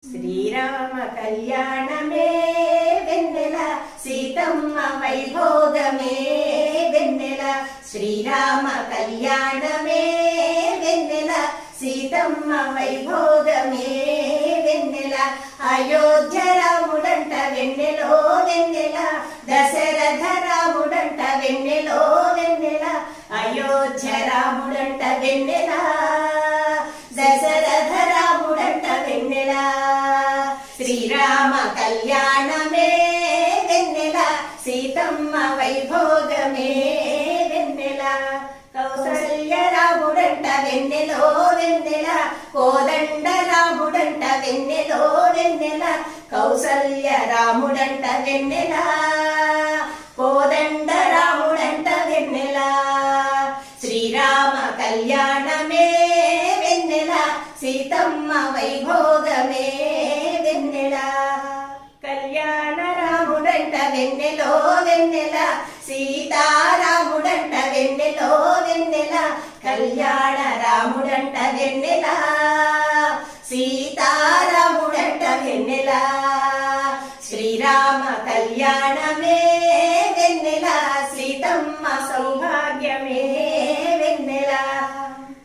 శ్రీరామ కళ్యాణమే వెన్నెల సీతమ్మ వైభోగమే వెన్నెల శ్రీరామ కళ్యాణమే వెన్నెల సీతమ్మ వైభోగమే వెన్నెల అయోధ్య రాముడంట వెన్నెలో వెన్నెల దశరథ రాముడంట వెన్నెలో వెన్నెల అయోధ్య రాముడంట వెన్నెల దశరథ రాముడంట వెన్నెల శ్రీరామ కళ్యాణమే వెన్నెల సీతమ్మ వైభోగమే వెన్నెల కౌసల్య రాముడంట వెన్నెలో వెన్నెల కోదండ రాముడంట వెన్నెలో వెన్నెల కౌసల్య రాముడంట వెన్నెల కోదండ రాముడంట వెన్నెల శ్రీరామ కళ్యాణమే వెన్నెల సీతమ్మ వైభోగమే వెన్నెల కళ్యాణ రాముడంట వెన్నెలో వెన్నెల సీతారాముడంట వెన్నెలో వెన్నెల కళ్యాణ రాముడంట వెన్నెల సీతారాముడంట వెన్నెల శ్రీరామ కళ్యాణమే వెన్నెల సీతమ్మ సౌభాగ్యమే వెన్నెల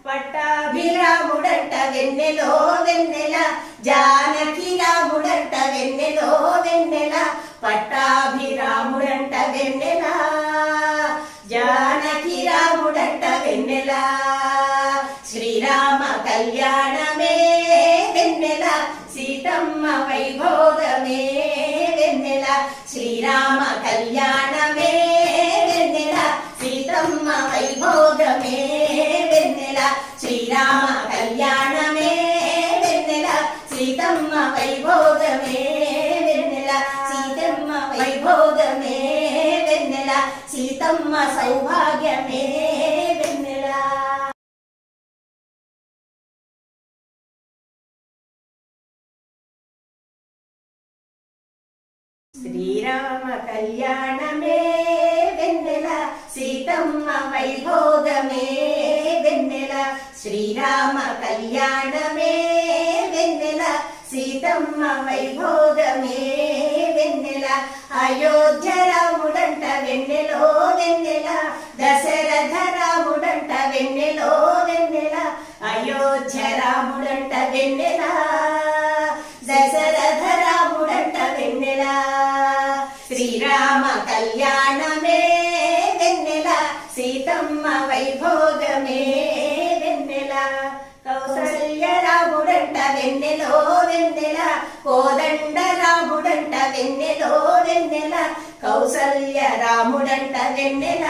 పట్టాభిరాముడంట వెన్నెలో వెన్నెల జానకి రాముడంట వెన్నెలో వెన్నెల పట్టాభిరాముడంట వెన్నెల జానకి రాముడంట వెన్నెల శ్రీరామ కళ్యాణమే వెన్నెల సీతమ్మ వైభోగమే వెన్నెల శ్రీరామ కళ్యాణమే వెన్నెల సీతమ్మ వైభోగమే వెన్నెల శ్రీరామ కళ్యాణమే వెన్నెల సీతమ్మ వైభోగమే వెన్నెల సీతమ్మ వైభోగమే వెన్నెల సీతమ్మ సౌభాగ్యమే వెన్నెల శ్రీరామ కళ్యాణమే వెన్నెల సీతమ్మ వైభోగమే వెన్నెల శ్రీరామ కళ్యాణమే వెన్నెల సీతమ్మ వైభోగమే వెన్నెల అయోధ్య రాముడంట వెన్నెలో వెన్నెల దశరథ రాముడంట వెన్నెలో వెన్నెల అయోధ్య రాముడంట వెన్నెల దశరథ రాముడంట వెన్నెల శ్రీరామ కళ్యాణమే వెన్నెల సీతమ్మ వైభోగమే వెన్నెల కౌసల్య రాముడంట వెన్నెలో వెన్నెల కోదండ రాముడంట వెన్నెలో వెన్నెల కౌసల్య రాముడంట వెన్నెల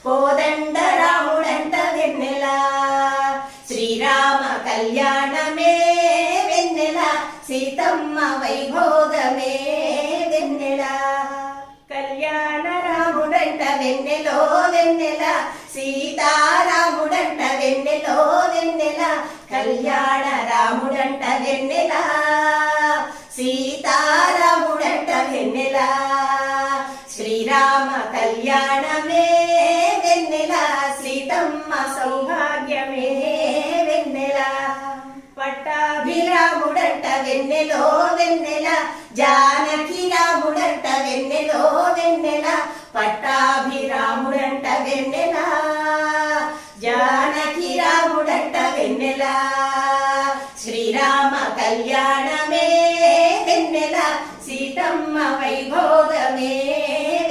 కోదండ రాముడంట వెన్నెల శ్రీరామ కళ్యాణమే వెన్నెల సీతమ్మ వైభోగమే వెన్నెల కళ్యాణ రాముడంట వెన్నెలో వెన్నెల సీతారాముడంట వెన్నెలో వెన్నెల కళ్యాణ రాముడంట వెన్నెల సీతారాముడంట వెన్నెల శ్రీరామ కళ్యాణమే వెన్నెల సీతమ్మ సౌభాగ్యమే వెన్నెల పట్టాభిరాముడంట వెన్నెలో వెన్నెల జానకి రాముడంట వెన్నెలో వెన్నెల పట్టాభిరాముడంట వెన్నెల జానకి రాముడంట వెన్నెల శ్రీరామ కళ్యాణమే వెన్నెల సీతమ్మ వైభోగమే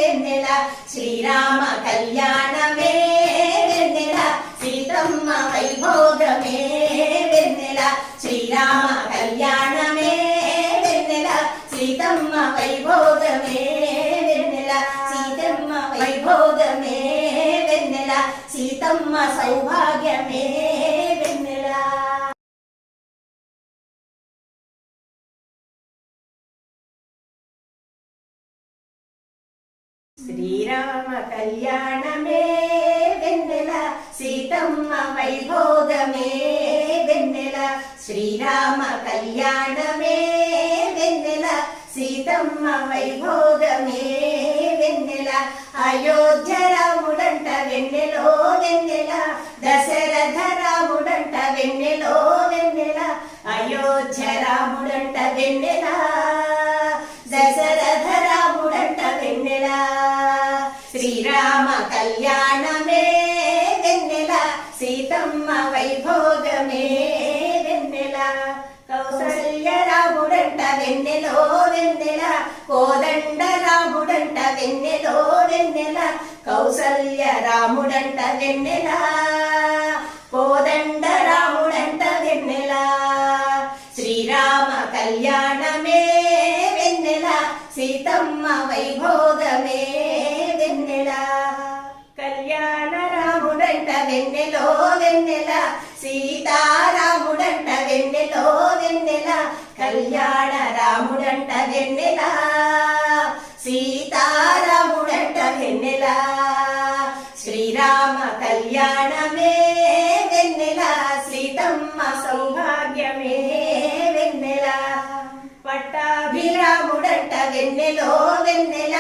వెన్నెల శ్రీరామ కళ్యాణమే వెన్నెల సీతమ్మ వైభోగమే వెన్నెల శ్రీరామ కళ్యాణమే వెన్నెల సీతమ్మ వైభోగమే వెన్నెల సీతమ్మ వైభోగమే వెన్నెల సీతమ్మ సౌభాగ్యమే వెన్నెల శ్రీరామ కళ్యాణమే వెన్నెల సీతమ్మ వైభోగమే వెన్నెల శ్రీరామ కళ్యాణమే వెన్నెల సీతమ్మ వైభోగమే వెన్నెల అయోధ్య రాముడంట వెన్నెలో వెన్నెల దశరథ రాముడంట వెన్నెలో వెన్నెల అయోధ్య రాము రాముడంట వెన్నెల దశరథ రాముడంట వెన్నెల శ్రీరామ కళ్యాణమే వెన్నెల సీతమ్మ వైభోగమే వెన్నెల కౌసల్య రాముడంట వెన్నెలో వెన్నెల కోదండ రాముడంట వెన్నెలో వెన్నెల కౌసల్య రాముడంట వెన్నెల కోదండ రాముడంట వెన్నెల శ్రీరామ కళ్యాణమే వెన్నెల సీతమ్మ వైభోగమే వెన్నెల కళ్యాణ రాముడంట వెన్నెలో వెన్నెల సీతారాముడంట వెన్నెలో వెన్నెల కళ్యాణ రాముడంట వెన్నెల సీతారాముడంట వెన్నెల శ్రీరామ కళ్యాణమే వెన్నెల సీతమ్మ సౌభాగ్యమే వెన్నెల పట్టాభిరాముడంట వెన్నెలో వెన్నెల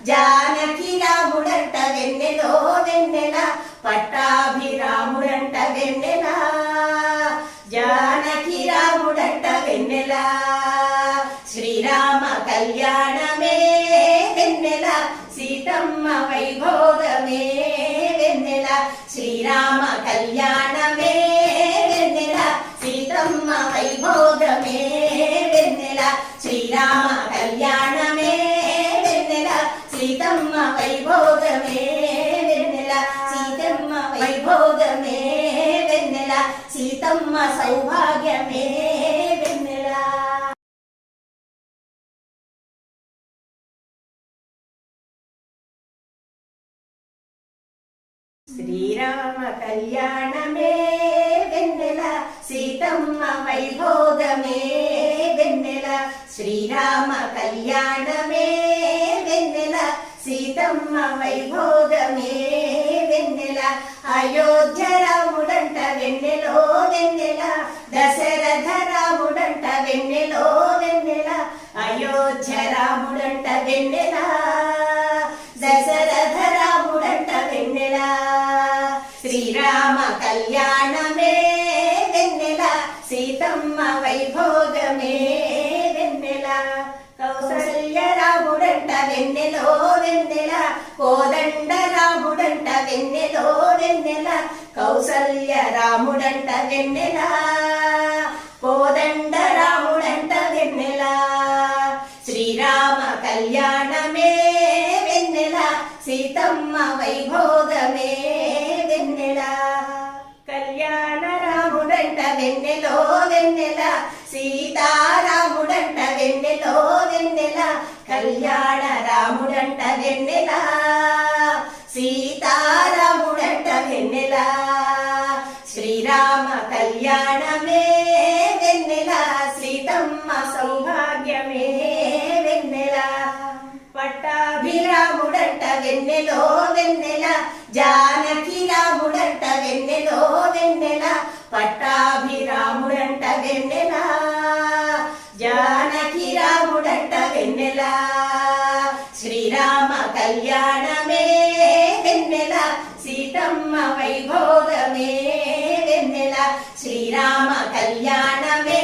జానకి రాముడంట వెన్నెలో వెన్నెల పట్టాభిరాముడంట వెన్నెల జానకి రాముడంట వెన్నెల శ్రీరామ కళ్యాణమే వెన్నెల సీతమ్మ వైభోగమే వెన్నెల శ్రీరామ కళ్యాణమే వెన్నెల సీతమ్మ వైభోగమే వెన్నెల శ్రీరామ కళ్యాణమే వెన్నెల సీతమ్మ వైభోగమే వెన్నెల సీతమ్మ వైభోగమే వెన్నెల సీతమ్మ సౌభాగ్యమే వెన్నెల శ్రీరామ కళ్యాణమే వెన్నెల సీతమ్మ వైభోగమే వెన్నెల శ్రీరామ కళ్యాణమే వెన్నెల సీతమ్మ వైభోగమే వెన్నెల అయోధ్య రాముడంట వెన్నెలో వెన్నెల దశరథ రాముడంట వెన్నెలో వెన్నెల అయోధ్య రాముడంట వెన్నెల దశరథ రాముడంట వెన్నెల శ్రీరామ కళ్యాణమే వెన్నెల సీతమ్మ వైభోగమే వెన్నెల కౌసల్య రాముడంట వెన్నెలో వెన్నెల కోదండ రాముడంట వెన్నెలో వెన్నెల కౌసల్య రాముడంట వెన్నెల కోదండ రాముడంట వెన్నెల శ్రీరామ కళ్యాణమే వెన్నెల సీతమ్మ వైభోగమే వెన్నెల కళ్యాణ రాముడంట వెన్నెలో వెన్నెల సీతారాముడంట వెన్నెలో వెన్నెల కళ్యాణ రాముడంట వెన్నెల సీతారాముడంట వెన్నెల శ్రీరామ కళ్యాణమే వెన్నెల సీతమ్మ సౌభాగ్యమే వెన్నెల పట్టాభిరాముడంట వెన్నెలో వెన్నెల జానకి రాముడంట వెన్నెలో వెన్నెల పట్టాభిరాముడంట వెన్నెల జానకి రాముడంట వెన్నెల శ్రీరామ కళ్యాణమే వెన్నెల సీతమ్మ వైభోగమే వెన్నెల శ్రీరామ కళ్యాణమే